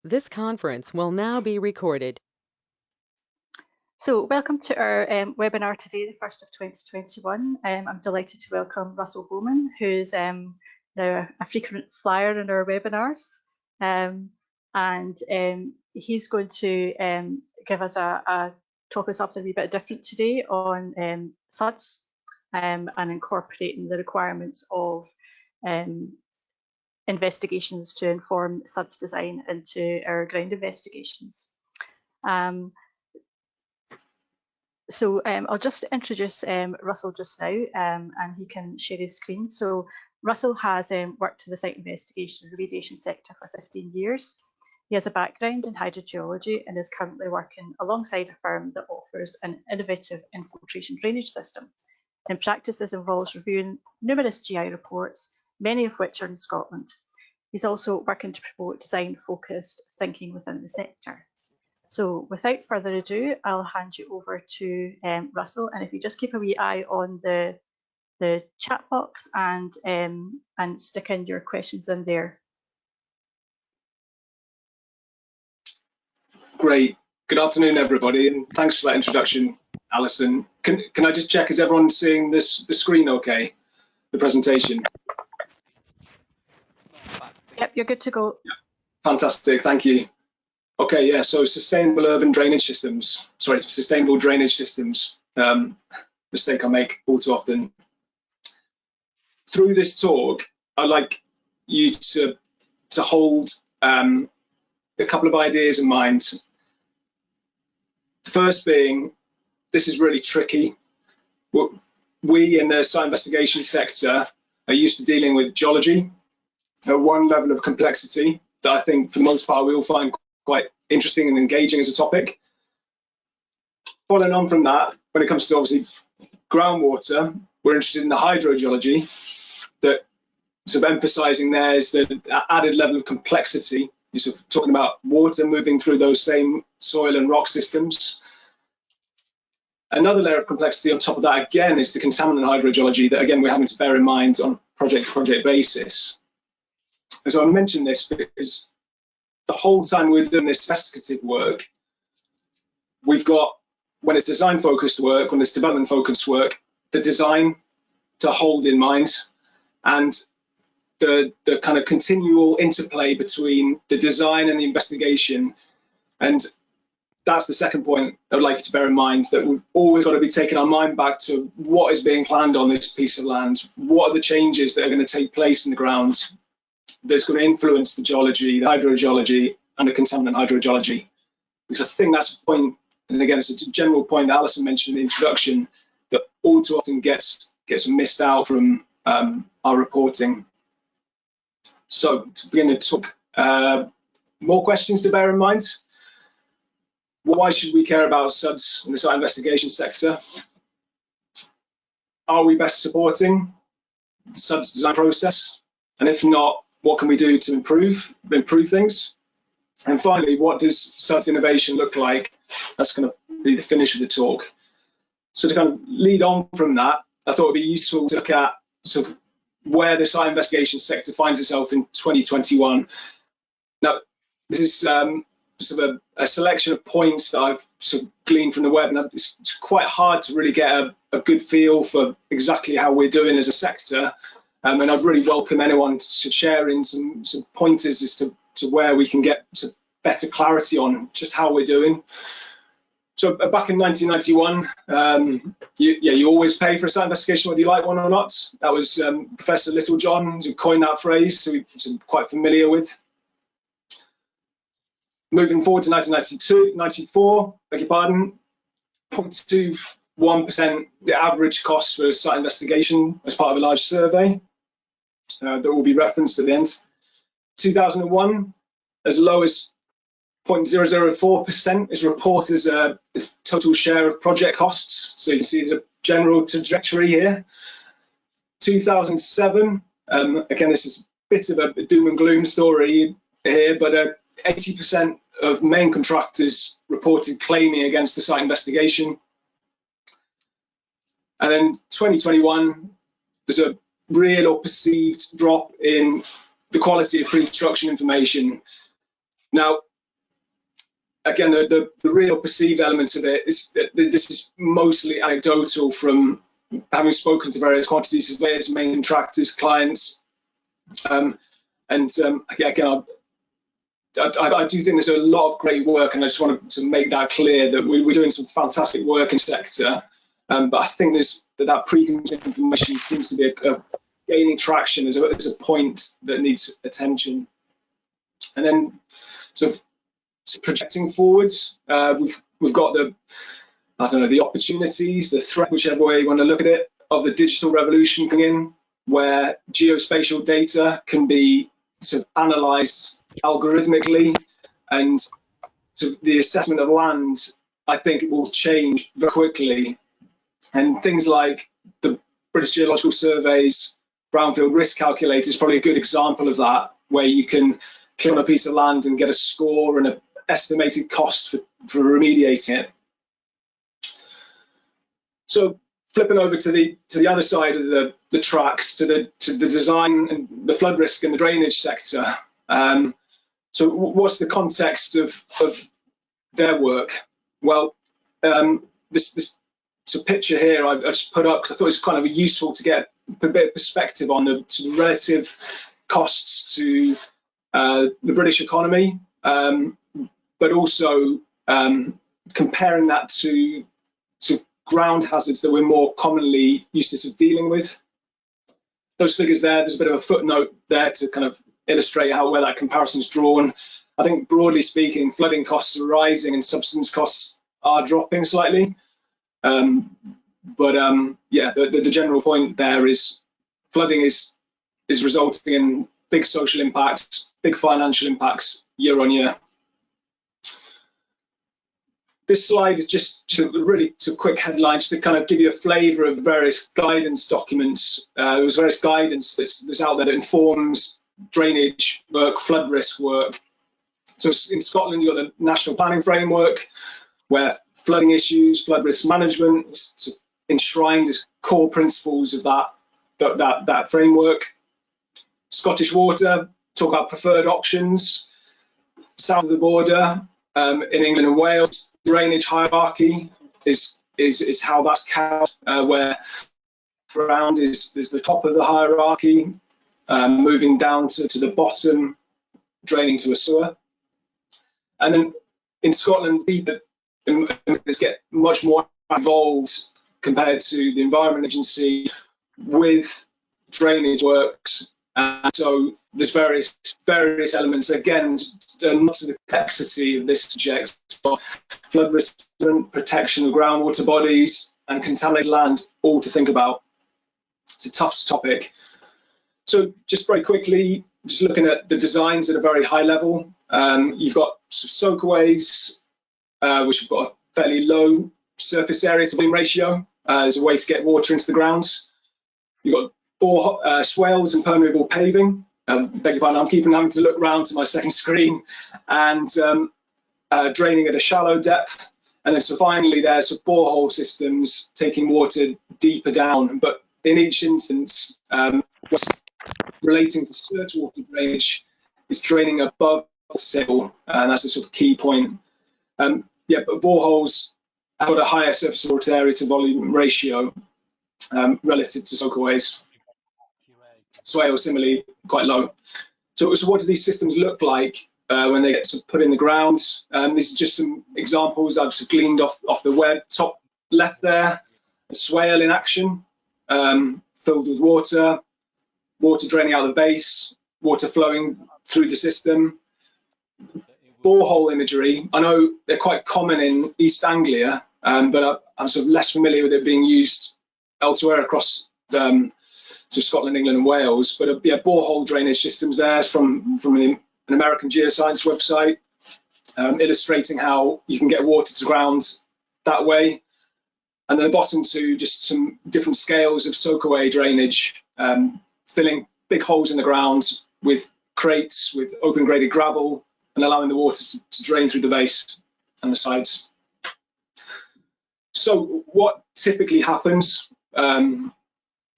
This conference will now be recorded. So welcome to our webinar today, the first of 2021. I'm delighted to welcome Russell Bowman, who's now a frequent flyer in our webinars. He's going to give us talk us something a wee bit different today on SuDS and incorporating the requirements of investigations to inform SuDS design into our ground investigations. I'll just introduce Russell just now, and he can share his screen. So Russell has worked in the site investigation and remediation sector for 15 years. He has a background in hydrogeology and is currently working alongside a firm that offers an innovative infiltration drainage system. In practice, this involves reviewing numerous GI reports, many of which are in Scotland. He's also working to promote design-focused thinking within the sector. So without further ado, I'll hand you over to Russell, and if you just keep a wee eye on the chat box and stick in your questions in there. Great. Good afternoon, everybody, and thanks for that introduction, Alison. Can I just check, is everyone seeing the screen okay, the presentation? Yep, you're good to go. Yeah. Fantastic, thank you. Okay, yeah, so sustainable drainage systems. Mistake I make all too often. Through this talk, I'd like you to hold a couple of ideas in mind. The first being, this is really tricky. We in the site investigation sector are used to dealing with geology at one level of complexity that I think for the most part we all find quite interesting and engaging as a topic. Following on from that, when it comes to obviously groundwater, we're interested in the hydrogeology that sort of emphasising there is the added level of complexity. You're sort of talking about water moving through those same soil and rock systems. Another layer of complexity on top of that again is the contaminant hydrogeology that again we're having to bear in mind on project-to-project basis. And so I mention this because the whole time we're doing this investigative work, we've got, when it's design-focused work, when it's development-focused work, the design to hold in mind and the kind of continual interplay between the design and the investigation. And that's the second point I would like you to bear in mind, that we've always got to be taking our mind back to what is being planned on this piece of land. What are the changes that are going to take place in the ground that's going to influence the geology, the hydrogeology, and the contaminant hydrogeology? Because I think that's a point, and again, it's a general point that Alison mentioned in the introduction, that all too often gets missed out from our reporting. So to begin the talk, more questions to bear in mind. Why should we care about SuDS in the site investigation sector? Are we best supporting the SuDS design process? And if not, what can we do to improve things? And finally, what does SuDS innovation look like? That's going to be the finish of the talk. So to kind of lead on from that, I thought it'd be useful to look at sort of where the site investigation sector finds itself in 2021. Now, this is sort of a selection of points that I've sort of gleaned from the web, and it's quite hard to really get a good feel for exactly how we're doing as a sector. And I'd really welcome anyone to share in some pointers as to where we can get to better clarity on just how we're doing. So back in 1991, you always pay for a site investigation whether you like one or not. That was Professor Littlejohn who coined that phrase, so we're quite familiar with. Moving forward to 1994, beg your pardon, 0.21% the average cost for a site investigation as part of a large survey that will be referenced at the end. 2001, as low as 0.004% is reported as a total share of project costs. So you can see there's a general trajectory here. 2007, again, this is a bit of a doom and gloom story here, but 80% of main contractors reported claiming against the site investigation. And then 2021, there's a real or perceived drop in the quality of pre-construction information. Now, again, the real perceived element of it is that this is mostly anecdotal from having spoken to various quantity surveyors, main contractors, clients, again, I do think there's a lot of great work, and I just wanted to make that clear that we're doing some fantastic work in the sector. But I think that preconceived information seems to be gaining traction as a point that needs attention. And then, so projecting forwards, we've got the opportunities, the threat, whichever way you want to look at it, of the digital revolution coming in, where geospatial data can be sort of analysed algorithmically, and sort of the assessment of land, I think it will change very quickly. And things like the British Geological Survey's brownfield risk calculator is probably a good example of that, where you can click on a piece of land and get a score and an estimated cost for remediating it. So flipping over to the other side of the tracks, to the design and the flood risk and the drainage sector. So what's the context of their work? Well, this picture here I've just put up because I thought it was kind of useful to get a bit of perspective on the relative costs to the British economy, but also comparing that to ground hazards that we're more commonly used to dealing with. Those figures there's a bit of a footnote there to kind of illustrate where that comparison is drawn. I think broadly speaking, flooding costs are rising and subsidence costs are dropping slightly. Yeah, the general point there is flooding is resulting in big social impacts, big financial impacts year on year. This slide is just really quick headlines to kind of give you a flavour of various guidance documents. There's various guidance that's out there that informs drainage work, flood risk work. So in Scotland, you've got the National Planning Framework, where flooding issues, flood risk management is enshrined as core principles of that framework. Scottish Water talk about preferred options. South of the border, in England and Wales, drainage hierarchy is how that's couched, where ground is the top of the hierarchy, moving down to the bottom, draining to a sewer. And then in Scotland, it's get much more involved compared to the Environment Agency with drainage works. And so there's various elements, again, not to the complexity of this subject, but flood risk protection of groundwater bodies and contaminated land, all to think about. It's a tough topic. So just very quickly, just looking at the designs at a very high level, you've got some soakaways, which have got a fairly low surface area to volume ratio as a way to get water into the ground. You've got swales and permeable paving. Beg your pardon, I'm having to look round to my second screen, and draining at a shallow depth. And then so finally there's borehole systems taking water deeper down, but in each instance, what's relating to surface water drainage is draining above the sill, and that's a sort of key point. Yeah, but boreholes have got a higher surface water area to volume ratio relative to soakaways. Swales similarly quite low. So what do these systems look like when they get put in the ground? These are just some examples I've gleaned off the web. Top left there, a swale in action, filled with water draining out of the base, water flowing through the system. Borehole imagery, I know they're quite common in East Anglia, but I'm sort of less familiar with it being used elsewhere across Scotland, England and Wales. But yeah, borehole drainage systems there from an American geoscience website, illustrating how you can get water to ground that way. And then the bottom two, just some different scales of soakaway drainage, filling big holes in the ground with crates with open graded gravel and allowing the water to drain through the base and the sides. So what typically happens on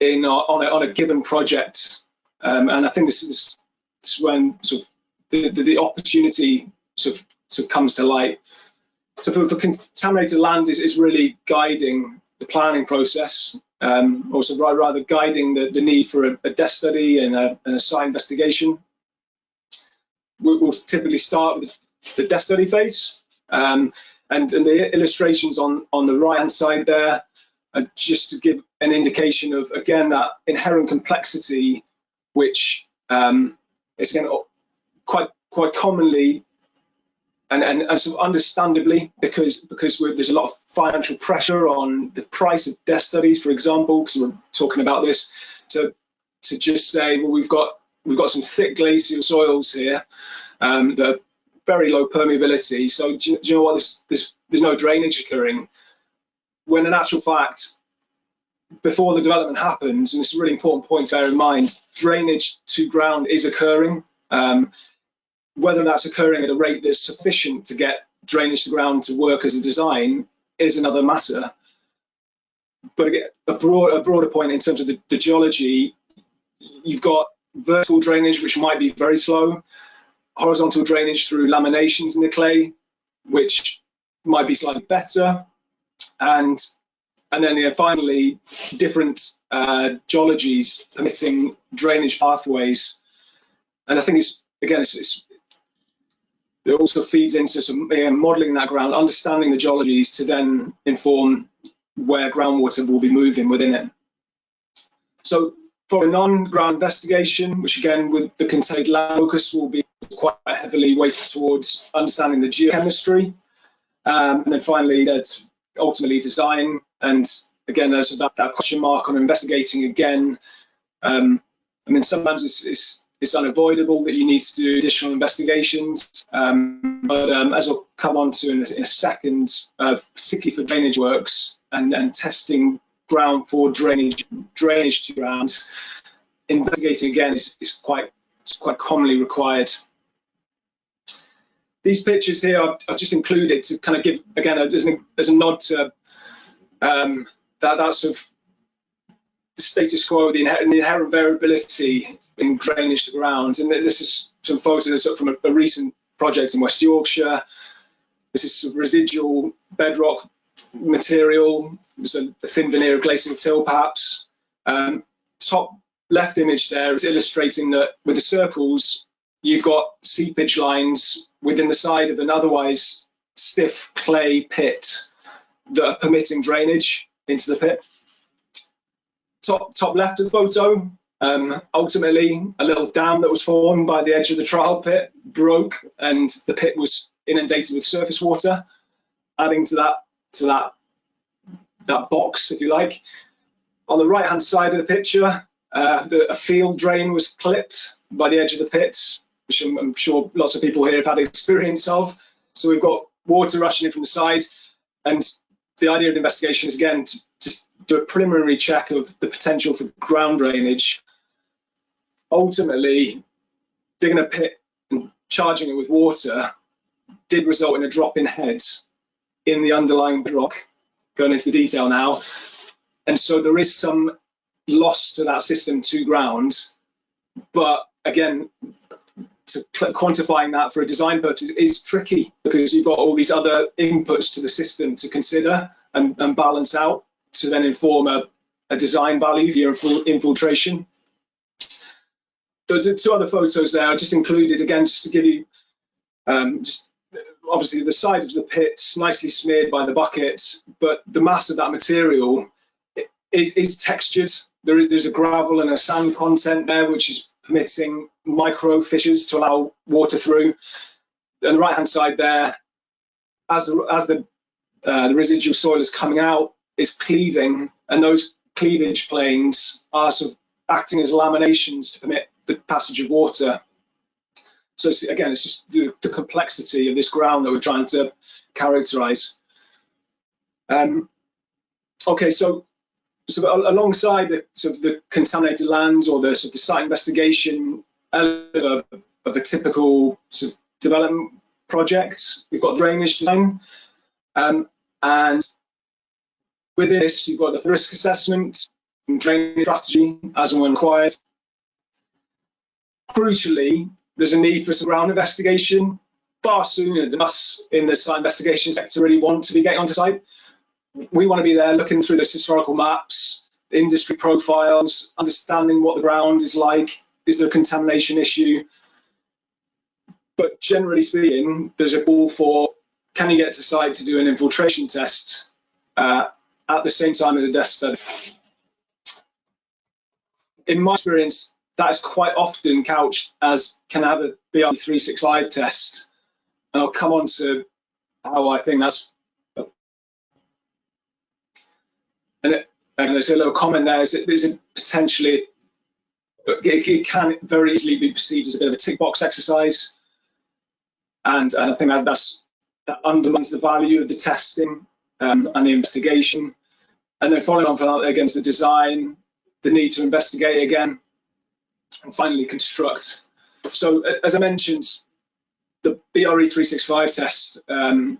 a given project, and I think this is when sort of the opportunity to sort of comes to light. So for contaminated land is really guiding the planning process, also rather guiding the need for a desk study and a site investigation. We'll typically start with the desk study phase, and the illustrations on the right hand side there are just to give an indication of, again, that inherent complexity, which is again quite commonly and sort of understandably, because there's a lot of financial pressure on the price of desk studies, for example, because we're talking about this, to just say, well, we've got some thick glacial soils here that are very low permeability, so do you know what, there's no drainage occurring, when in actual fact, before the development happens, and it's a really important point to bear in mind, drainage to ground is occurring. Whether that's occurring at a rate that's sufficient to get drainage to ground to work as a design is another matter. But again, a broader point in terms of the geology, you've got vertical drainage, which might be very slow, horizontal drainage through laminations in the clay, which might be slightly better, and then finally different geologies permitting drainage pathways. And I think it also feeds into some modelling that ground, understanding the geologies to then inform where groundwater will be moving within it. So for a non-ground investigation, which again with the contained land focus will be quite heavily weighted towards understanding the geochemistry, and then finally ultimately design. And again, there's that question mark on investigating again. I mean, sometimes it's unavoidable that you need to do additional investigations, but as we'll come on to in a second, particularly for drainage works and testing ground for drainage to ground, investigating again is quite commonly required. These pictures here I've just included to kind of give, again, as a nod to that sort of the status quo, the inherent variability in drainage to ground. And this is some photos from a recent project in West Yorkshire. This is sort of residual bedrock material. There's a thin veneer of glacial till, perhaps. Top left image there is illustrating that with the circles, you've got seepage lines within the side of an otherwise stiff clay pit that are permitting drainage into the pit. Top left of the photo, ultimately a little dam that was formed by the edge of the trial pit broke, and the pit was inundated with surface water, adding to that box, if you like. On the right hand side of the picture, a field drain was clipped by the edge of the pit, which I'm sure lots of people here have had experience of. So we've got water rushing in from the side, and the idea of the investigation is again to just do a preliminary check of the potential for ground drainage. Ultimately, digging a pit and charging it with water did result in a drop in head in the underlying bedrock, going into the detail now. And so there is some loss to that system to ground, but again, quantifying that for a design purpose is tricky, because you've got all these other inputs to the system to consider and balance out to then inform a design value for your infiltration. Those are two other photos there I just included, again, just to give you just obviously the side of the pit nicely smeared by the bucket, but the mass of that material is textured. There's a gravel and a sand content there, which is permitting micro fissures to allow water through. And the right hand side there, as the residual soil is coming out, is cleaving, and those cleavage planes are sort of acting as laminations to permit the passage of water. So again, it's just the complexity of this ground that we're trying to characterize. Okay, so alongside the contaminated lands or the site investigation element of a typical development project, we've got drainage design, and within this you've got the risk assessment and drainage strategy as and when required. Crucially, there's a need for some ground investigation, far sooner than us in the site investigation sector really want to be getting onto site. We want to be there looking through those historical maps, industry profiles, understanding what the ground is like, is there a contamination issue? But generally speaking, there's a call for, can you get to site to do an infiltration test at the same time as a desk study? In my experience, that is quite often couched as, can I have a BRE 365 test? And I'll come on to how I think that's, and there's a little comment there, is it potentially, it can very easily be perceived as a bit of a tick box exercise. And I think that undermines the value of the testing and the investigation. And then following on from that, against the design, the need to investigate again, and finally construct. So as I mentioned, the BRE 365 test, and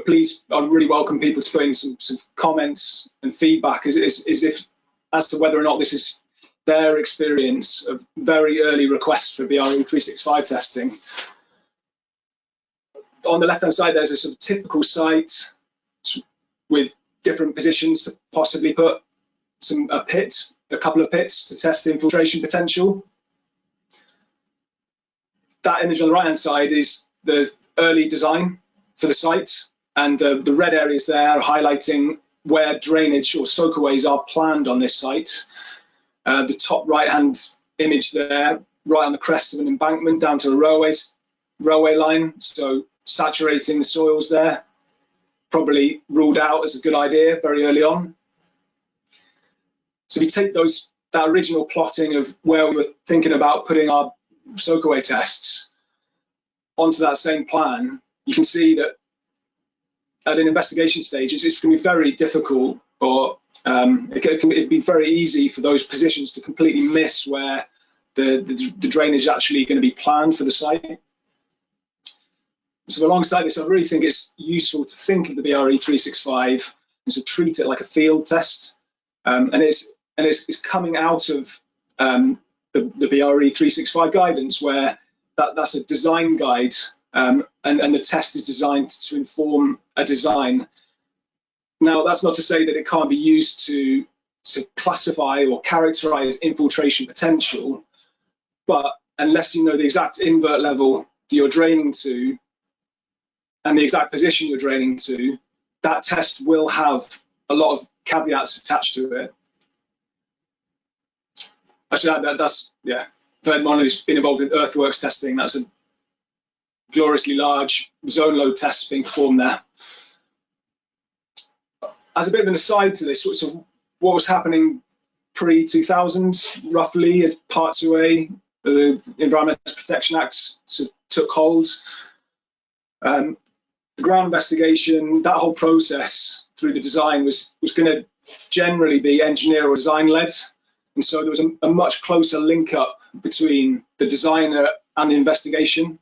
please, I'd really welcome people to put in some comments and feedback as to whether or not this is their experience of very early requests for BRE 365 testing. On the left-hand side, there's a sort of typical site with different positions to possibly put a couple of pits to test the infiltration potential. That image on the right-hand side is the early design for the site, and the red areas there are highlighting where drainage or soakaways are planned on this site. The top right-hand image there, right on the crest of an embankment down to a railway line, so saturating the soils there, probably ruled out as a good idea very early on. So if you take that original plotting of where we were thinking about putting our soakaway tests onto that same plan, you can see that at an investigation stage, it's going to be very difficult, or it'd be very easy for those positions to completely miss where the drainage is actually going to be planned for the site. So alongside this, I really think it's useful to think of the BRE 365 and to treat it like a field test, and it's coming out of the BRE 365 guidance, where that's a design guide, and the test is designed to inform a design. Now, that's not to say that it can't be used to classify or characterize infiltration potential, but unless you know the exact invert level that you're draining to and the exact position you're draining to, that test will have a lot of caveats attached to it. Actually, that's, yeah, for anyone who's been involved in earthworks testing, that's a gloriously large zone load test being performed there. As a bit of an aside to this, so what was happening pre-2000, roughly, at Part 2A, the Environmental Protection Act sort of took hold. The ground investigation, that whole process through the design was going to generally be engineer or design led. And so there was a much closer link up between the designer and the investigation.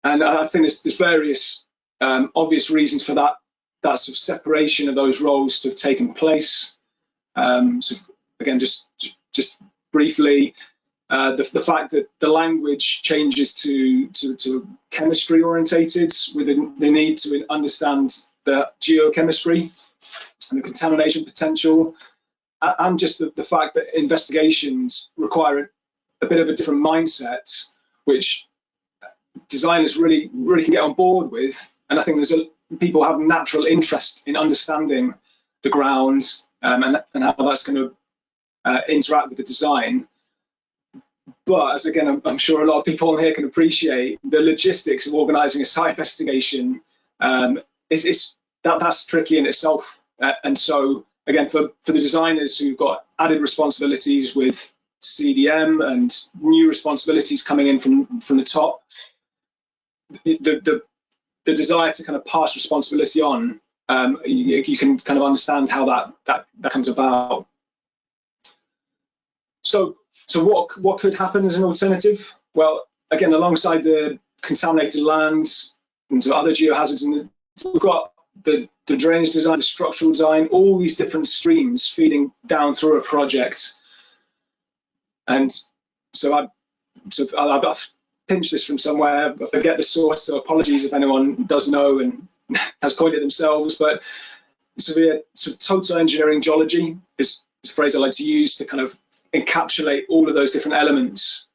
And I think there's various obvious reasons for that sort of separation of those roles to have taken place. So again, just briefly, the fact that the language changes to chemistry orientated, with the need to understand the geochemistry and the contamination potential, and just the fact that investigations require a bit of a different mindset, which designers really can get on board with. And I think people have natural interest in understanding the ground and how that's going to interact with the design. But as again, I'm sure a lot of people on here can appreciate, the logistics of organising a site investigation that's tricky in itself. And so again, for the designers who've got added responsibilities with CDM and new responsibilities coming in from the top, the desire to kind of pass responsibility on, you can kind of understand how that comes about. So what could happen as an alternative? Well, again, alongside the contaminated lands and other geohazards, we've got the drainage design, the structural design, all these different streams feeding down through a project. And so I've pinch this from somewhere. I forget the source, so apologies if anyone does know and has coined it themselves. But severe total engineering geology is a phrase I like to use to kind of encapsulate all of those different elements.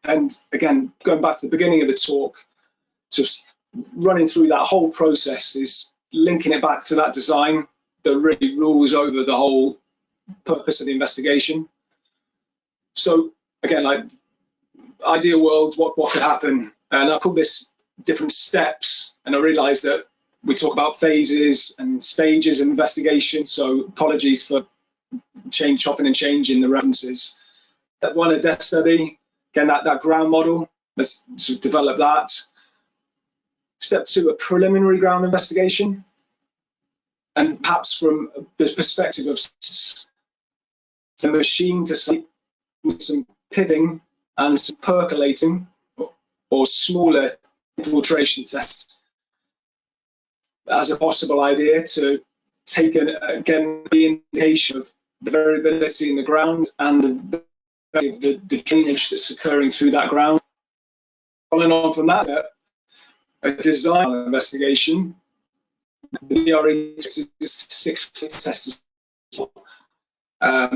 And again, going back to the beginning of the talk, just running through that whole process is linking it back to that design that really rules over the whole purpose of the investigation. So again, like ideal world, what could happen? And I call this different steps, and I realized that we talk about phases and stages of investigation, so apologies for chopping and changing the references. Step one, a depth study, again, that ground model, let's sort of develop that. Step two, a preliminary ground investigation, and perhaps from the perspective of some machine to site, some pitting and some percolating or smaller infiltration tests as a possible idea to take again the indication of the variability in the ground and the drainage that's occurring through that ground. Following on from that, a design investigation, the ERE 6 test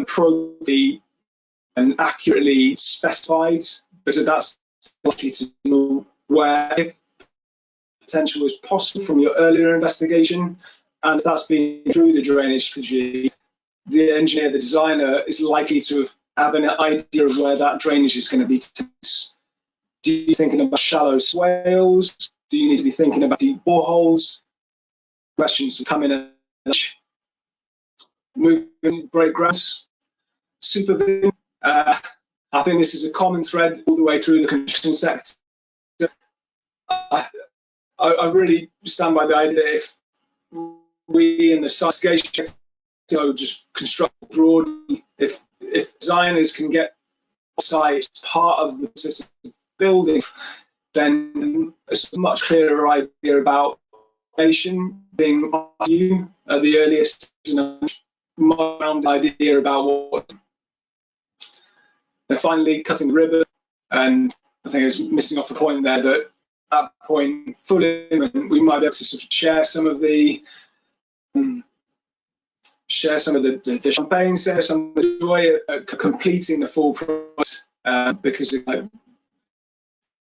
probably and accurately specified, because that's likely to know where potential is possible from your earlier investigation, and if that's been through the drainage strategy, the engineer, the designer, is likely to have an idea of where that drainage is going to be. Do you be thinking about shallow swales? Do you need to be thinking about deep boreholes? Questions will come in and moving break grounds. Supervision. I think this is a common thread all the way through the construction sector. I really stand by the idea that if we in the site investigation, so just construct broadly, if designers can get site part of the process of building, then it's a much clearer idea about foundation being you at the earliest, more round idea about what. And finally, cutting the ribbon, and I think I was missing off a point there that at that point, fully, we might be able to sort of share some of the champagne, share some of the joy of completing the full process, because of the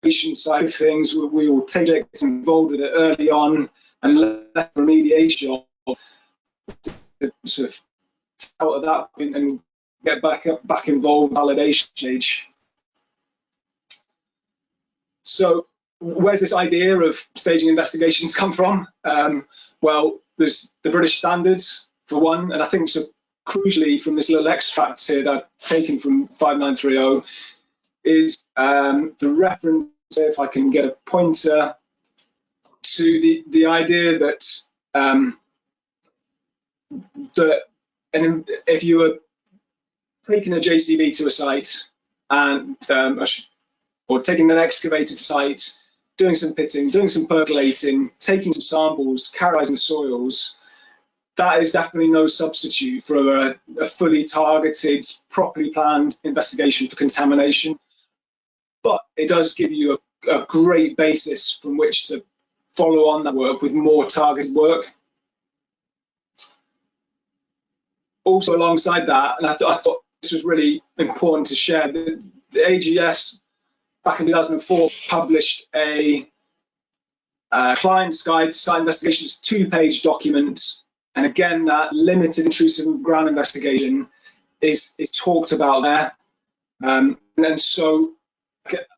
patient side of things, we will take it involved with it early on and let remediation to sort of out of that point and get back involved in the validation stage. So where's this idea of staging investigations come from? Well, there's the British standards for one, and I think so crucially from this little extract here that I've taken from 5930 is the reference, if I can get a pointer, to the idea that if you were taking a JCB to a site and or taking an excavator to site, doing some pitting, doing some percolating, taking some samples, characterizing soils, that is definitely no substitute for a fully targeted, properly planned investigation for contamination. But it does give you a great basis from which to follow on that work with more targeted work. Also alongside that, and I thought this was really important to share, the AGS back in 2004 published a client's guide to site investigations 2-page document, and again that limited intrusive ground investigation is talked about there, and so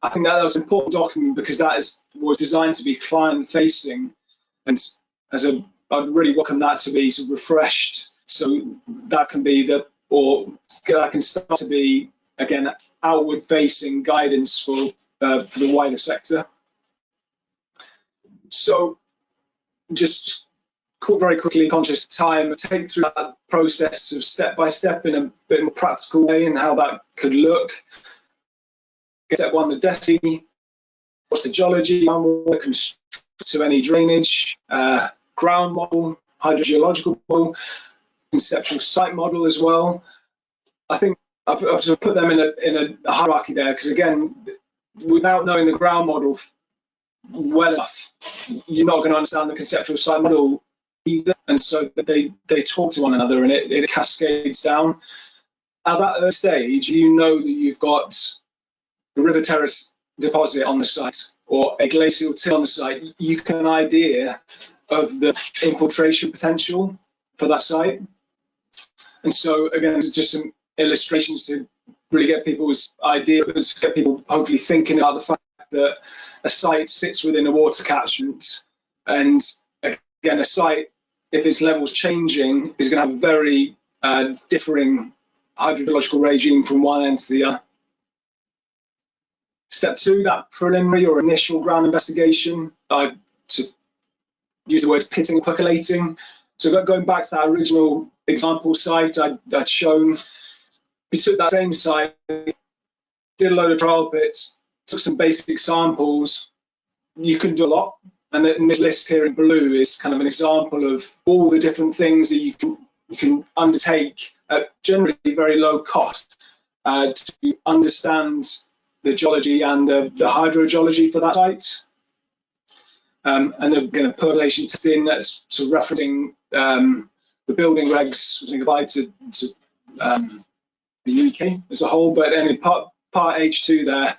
I think that was an important document because that was designed to be client facing, and I'd really welcome that to be sort of refreshed, so that can be that can start to be again outward facing guidance for the wider sector. So just very quickly, conscious of time, take through that process of step by step in a bit more practical way and how that could look. Step one, the DESI, what's the geology, to any drainage, ground model, hydrogeological model, conceptual site model as well. I think I've sort of put them in a hierarchy there because again, without knowing the ground model well enough, you're not going to understand the conceptual site model either. And so they talk to one another, and it cascades down. At that early stage, you know that you've got a river terrace deposit on the site or a glacial till on the site. You get an idea of the infiltration potential for that site. And so again, just some illustrations to really get people's ideas, get people hopefully thinking about the fact that a site sits within a water catchment, and again, a site, if its level's changing, is going to have a very differing hydrological regime from one end to the other. Step 2, that preliminary or initial ground investigation, to use the word pitting, percolating. So going back to that original example site I'd shown, we took that same site, did a load of trial pits, took some basic samples. You can do a lot, and this list here in blue is kind of an example of all the different things that you can undertake at generally very low cost to understand the geology and the hydrogeology for that site. And the percolation testing, that's sort of referencing the building regs, which applied to the UK as a whole, but then in part H2 there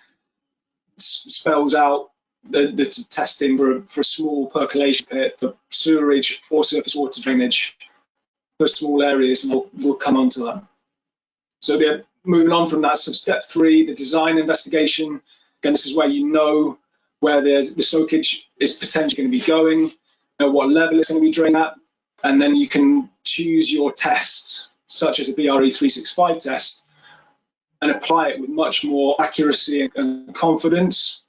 spells out the testing for a small percolation pit for sewerage or surface water drainage for small areas, and we'll come on to that. So yeah, moving on from that, so step 3, the design investigation. Again, this is where you know where the soakage is potentially going to be going, you know what level it's going to be drained at, and then you can choose your tests, such as the BRE 365 test, and apply it with much more accuracy and confidence.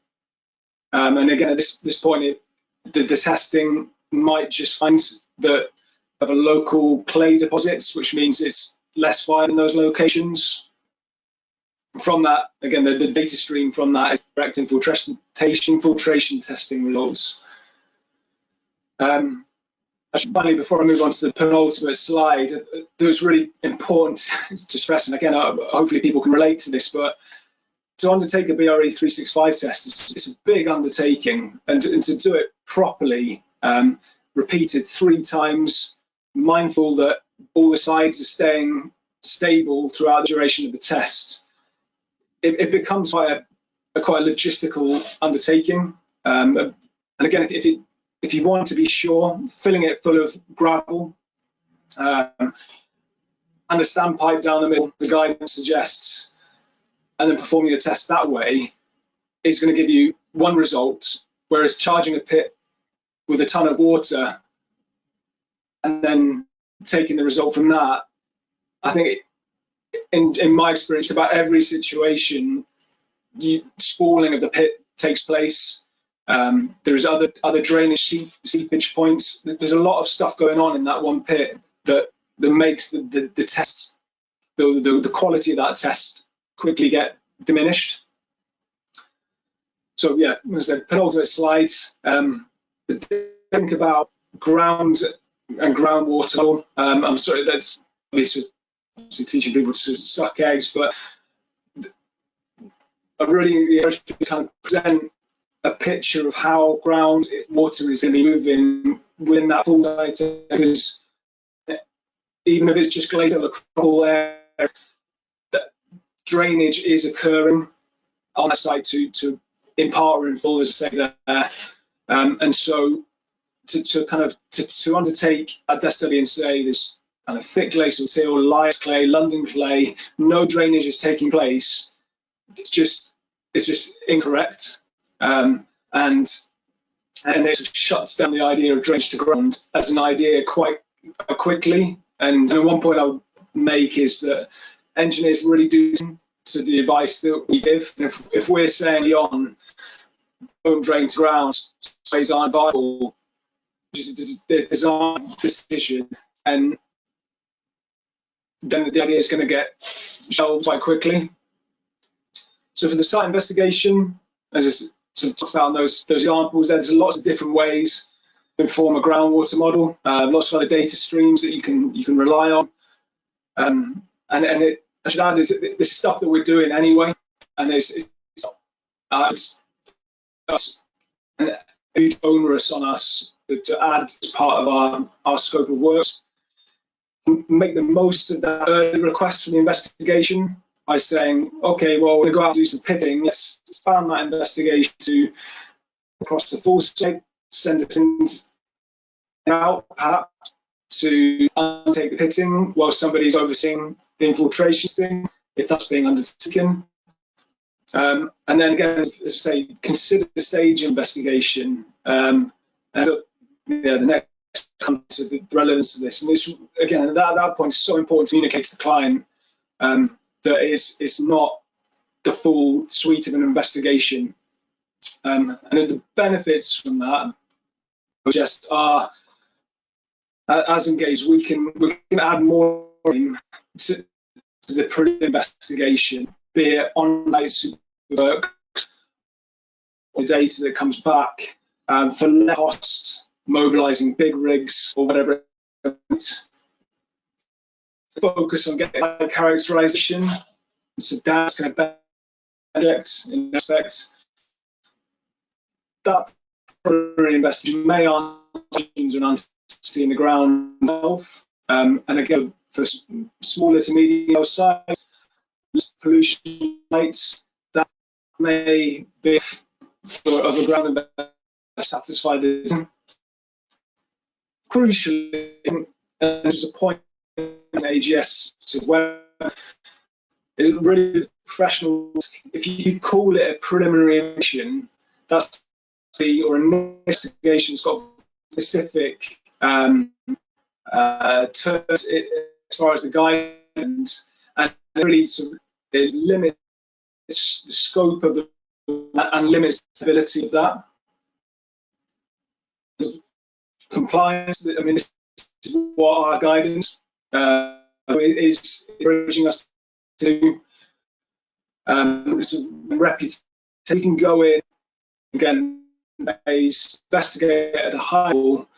And again, at this point, the testing might just find that of a local clay deposits, which means it's less fire in those locations. From that, again, the data stream from that is direct infiltration testing results. Finally, before I move on to the penultimate slide, it was really important to stress, and again, hopefully people can relate to this, but to undertake a BRE 365 test, it's a big undertaking, and to do it properly, repeated 3 times, mindful that all the sides are staying stable throughout the duration of the test. It becomes quite a logistical undertaking. And again, if you want to be sure, filling it full of gravel, understand pipe down the middle, the guidance suggests, and then performing the test that way is going to give you one result, whereas charging a pit with a ton of water and then taking the result from that, I think in my experience, about every situation, spalling of the pit takes place. There's other drainage seepage points. There's a lot of stuff going on in that one pit that makes the test, the quality of that test quickly get diminished. So yeah, as I said, penultimate slides. Think about ground and groundwater. I'm sorry, that's obviously teaching people to suck eggs, but I really kind of present a picture of how groundwater is going to be moving within that full site, because even if it's just glacial across there, drainage is occurring on that site to impart or infill, as I say there, and so to undertake a test study and say this kind of thick glacial till, lias clay, London clay, no drainage is taking place, it's just incorrect, and it shuts down the idea of drainage to ground as an idea quite quickly. And one point I would make is that engineers really do to the advice that we give. And if we're saying beyond don't drain to ground, ways aren't viable, just the design decision, and then the idea is going to get shelved quite quickly. So for the site investigation, as I sort of talked about in those examples, there's lots of different ways to inform a groundwater model, lots of other data streams that you can rely on, and I should add is this is stuff that we're doing anyway, and it's it's a huge onerous on us to add as part of our scope of works. Make the most of that early request for the investigation by saying, okay, well, we're going to go out and do some pitting. Let's expand that investigation to across the full site, send it out, perhaps, to undertake the pitting while somebody's overseeing the infiltration thing, if that's being undertaken. And then again, as I say, consider the stage investigation. And the next comes to the relevance of this. And this, again, at that point, it's so important to communicate to the client that it's not the full suite of an investigation. And the benefits from that just are, as engaged, we can add more to the pre-investigation, be it on-site work or data that comes back for less cost, mobilising big rigs or whatever. Focus on getting high characterisation, so that's going to benefit in respect. That investigation may answer in the ground itself, and again for smaller to medium size pollution rates, that may be for other ground satisfy the. Crucially, there's a point in AGS to where it really professional. If you call it a preliminary emission, that's or an investigation. It's got specific terms as far as the guidance, and really sort of it limits the scope of the and limits the ability of that. Compliance, I mean, this is what our guidance is encouraging us to do. Reputation. We can go in again, investigate at a high level,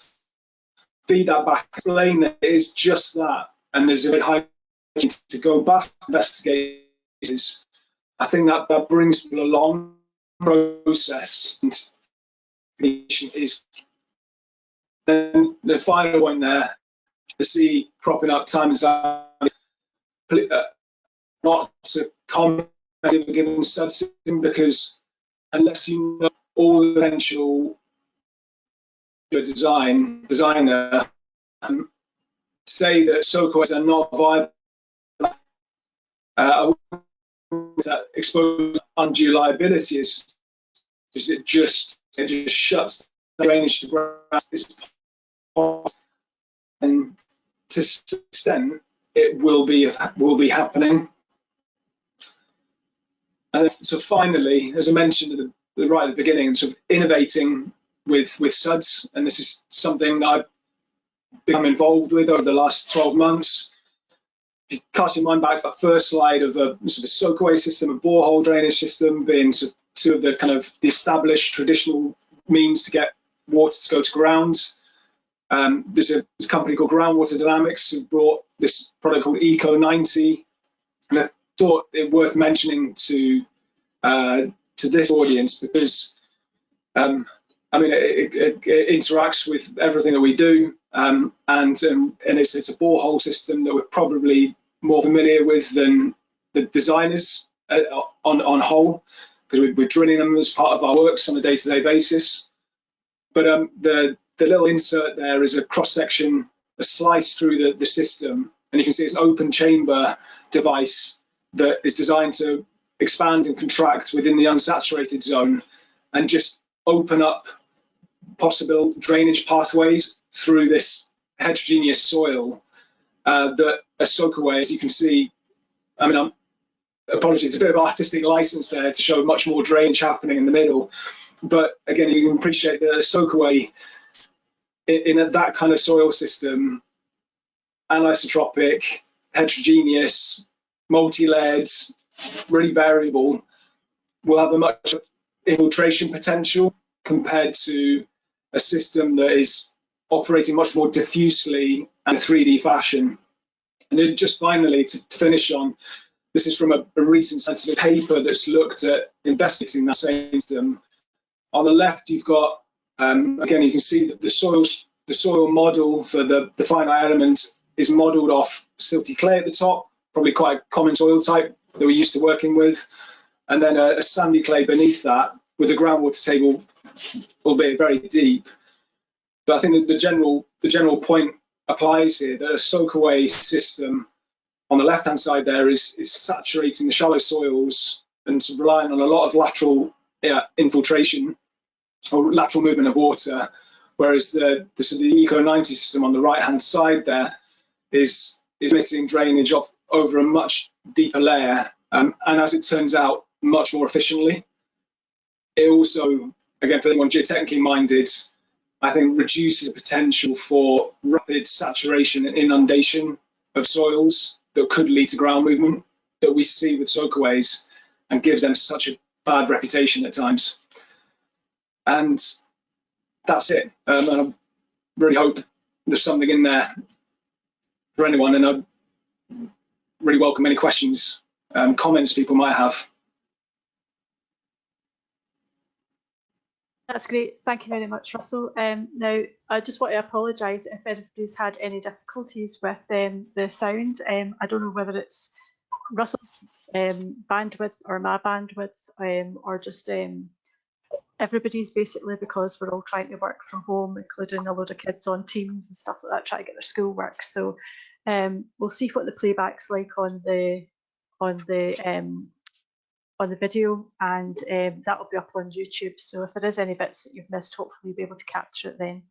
feed that back, explain that it is just that, and there's a very high to go back investigate. I think that brings people along the process, and is then the final point there. To see cropping up time and time, not to comment on a given subsystem, because unless you know all the potential designer, say that SOCOs are not viable, that expose undue liability is it just shuts the drainage to ground, and to some extent it will be happening. And so finally, as I mentioned right at the beginning, sort of innovating with SuDS, and this is something that I've become involved with over the last 12 months. If you cast your mind back to that first slide of a sort of soakaway system, a borehole drainage system being sort of two of the kind of the established traditional means to get water to go to ground. There's a company called Groundwater Dynamics who brought this product called Eco 90, and I thought it worth mentioning to this audience because I mean it interacts with everything that we do, and it's a borehole system that we're probably more familiar with than the designers on whole, because we're drilling them as part of our works on a day-to-day basis. But the little insert there is a cross-section, a slice through the system, and you can see it's an open chamber device that is designed to expand and contract within the unsaturated zone and just open up possible drainage pathways through this heterogeneous soil that a soakaway, as you can see, I mean, apologies, a bit of artistic license there to show much more drainage happening in the middle. But again, you can appreciate that a soakaway in that kind of soil system, anisotropic, heterogeneous, multi-layered, really variable, will have a much infiltration potential compared to a system that is operating much more diffusely in a 3D fashion. And then just finally, to finish on, this is from a recent scientific paper that's looked at investigating that same system. On the left, you've got, again, you can see that the soil model for the finite element is modelled off silty clay at the top, probably quite a common soil type that we're used to working with, and then a sandy clay beneath that with a groundwater table, albeit very deep. But I think that the general point applies here, that a soak-away system on the left-hand side there is saturating the shallow soils and relying on a lot of lateral infiltration or lateral movement of water, whereas the Eco 90 system on the right-hand side there is emitting drainage over a much deeper layer, and as it turns out, much more efficiently. It also, again, for anyone geotechnically minded, I think reduces the potential for rapid saturation and inundation of soils that could lead to ground movement that we see with soakaways and gives them such a bad reputation at times. And that's it. And I really hope there's something in there for anyone, and I'd really welcome any questions, comments people might have. That's great. Thank you very much, Russell. Now, I just want to apologise if anybody's had any difficulties with the sound. I don't know whether it's Russell's bandwidth or my bandwidth, or just everybody's, basically, because we're all trying to work from home, including a load of kids on Teams and stuff like that, trying to get their schoolwork. So we'll see what the playback's like on the video, and that will be up on YouTube. So if there is any bits that you've missed, hopefully you'll be able to capture it then.